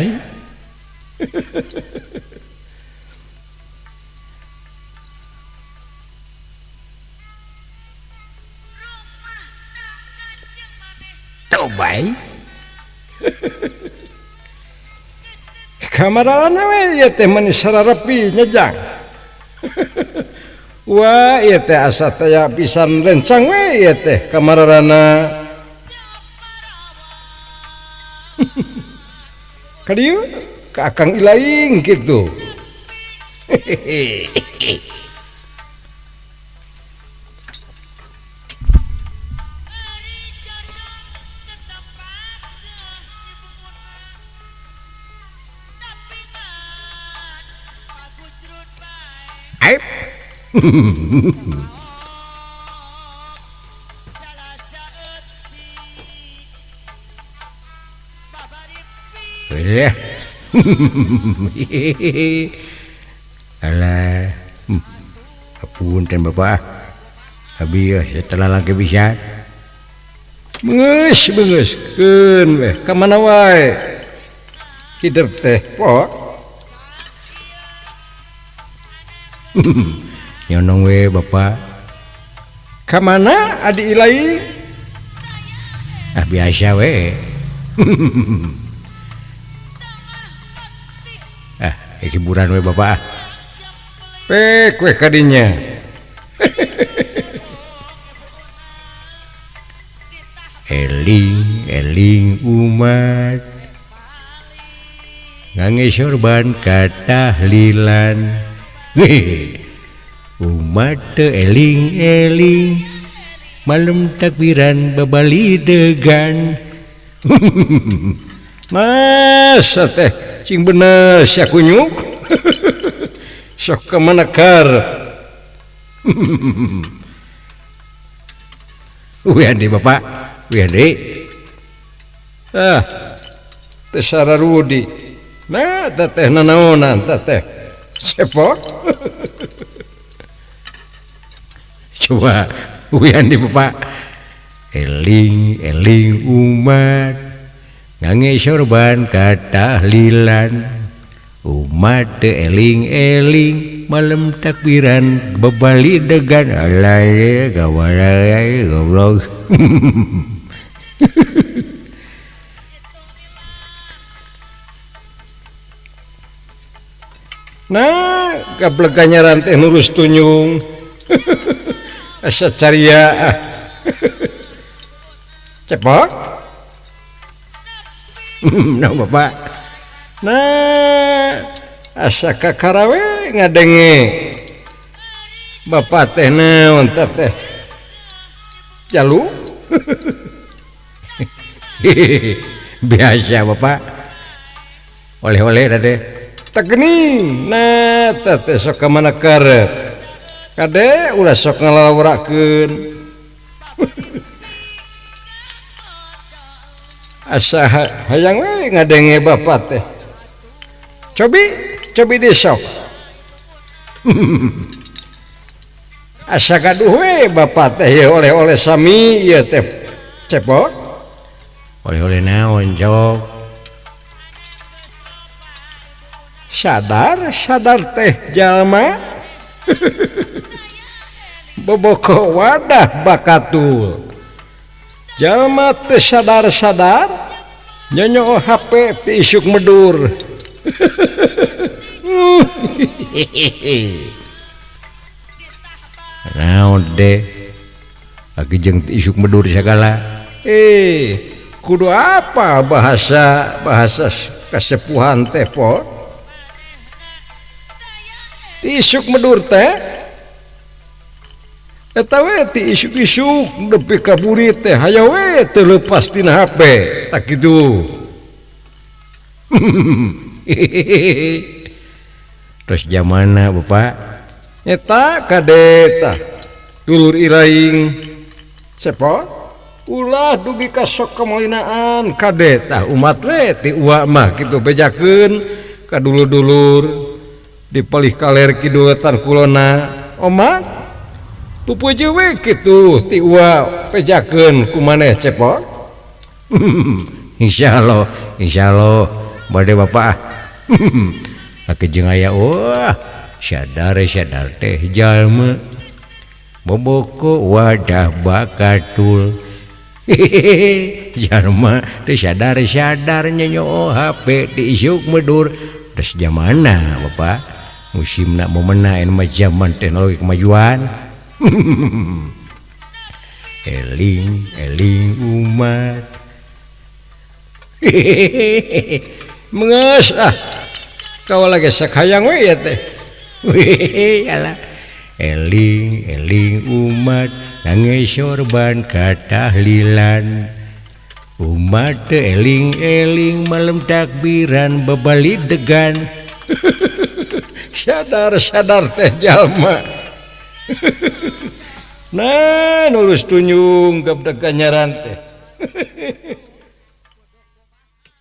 ya. Baik kamarana we ieu teh manis sararapi nyejang. Wah ieu teh asa teh pisan rencang we ieu teh kamarana. Kadieu ka Akang Ilaing kitu. Alah, apunten Bapak, abi setelah lagi bisa, bengeskeun weh, kamana wae, hidup teh po, nyonong we Bapak, kamana Adi Ilaing, biasa we. Hiburan we Bapak kue kadinya eling umat ngangge sorban katahlilan umat teu eling malam takbiran babali degan. Masa teh cing bener sia kunyuk sok kemanakar. Wiandi Bapak Wiandi teh sararudi nah teteh nanaonan teteh sepok. Coba Wiandi Bapak eling umat ngangge sorban katahlilan umat teu eling malam takbiran babali degan alay gawarai goblok. Nah gablegannya rantai nurus tunyung asa caria cepok. Nah Bapak nah asa kakarawe ngadenge Bapak teh naon teh jalu. Biasa Bapak oleh-oleh rade tegeni nah teh sok ka mana karet kade ulah sok ngalawurakeun. Asa hayang we ngadenge Bapak teh cobi desok. Asa gaduh we Bapak teh ya oleh-oleh sami ieu teh cepok oleh-oleh naon jok sadar teh jalma boboko wadah bakatul jalma teu sadar nyonyo HP ti isuk medur. Naon deh lagi jeung ti isuk medur sagala kudu apa bahasa kasepuhan teh po ti isuk medur teh eta we ti isuk-isuk nepi ka burit teh haya we teu leupas tina HP tak kitu. Terus jamana Bapak eta kade tah dulur Ilaing sepo ulah dugi ka sok kamolinaan kade tah umat we ti uwa mah kitu bejakeun ka dulur-dulur dipalih kaler kidueutan kulona omah pupuju we kitu ti uwa pejakeun ku maneh cepok. Insyaallah badai bapak kejeng aya wah sadar teh jalma boboko wadah bakatul jalma teh sadar nyenyo HP diisuk medur terus zamana bapak musim nak memenain zaman teknologi kemajuan eling umat mengasah kau lagi sakayang we ya teh eling umat nangis sorban katahlilan umat eling malam takbiran bebali degan sadar teh jalma nah nurus tunyung ke degan nyaran teh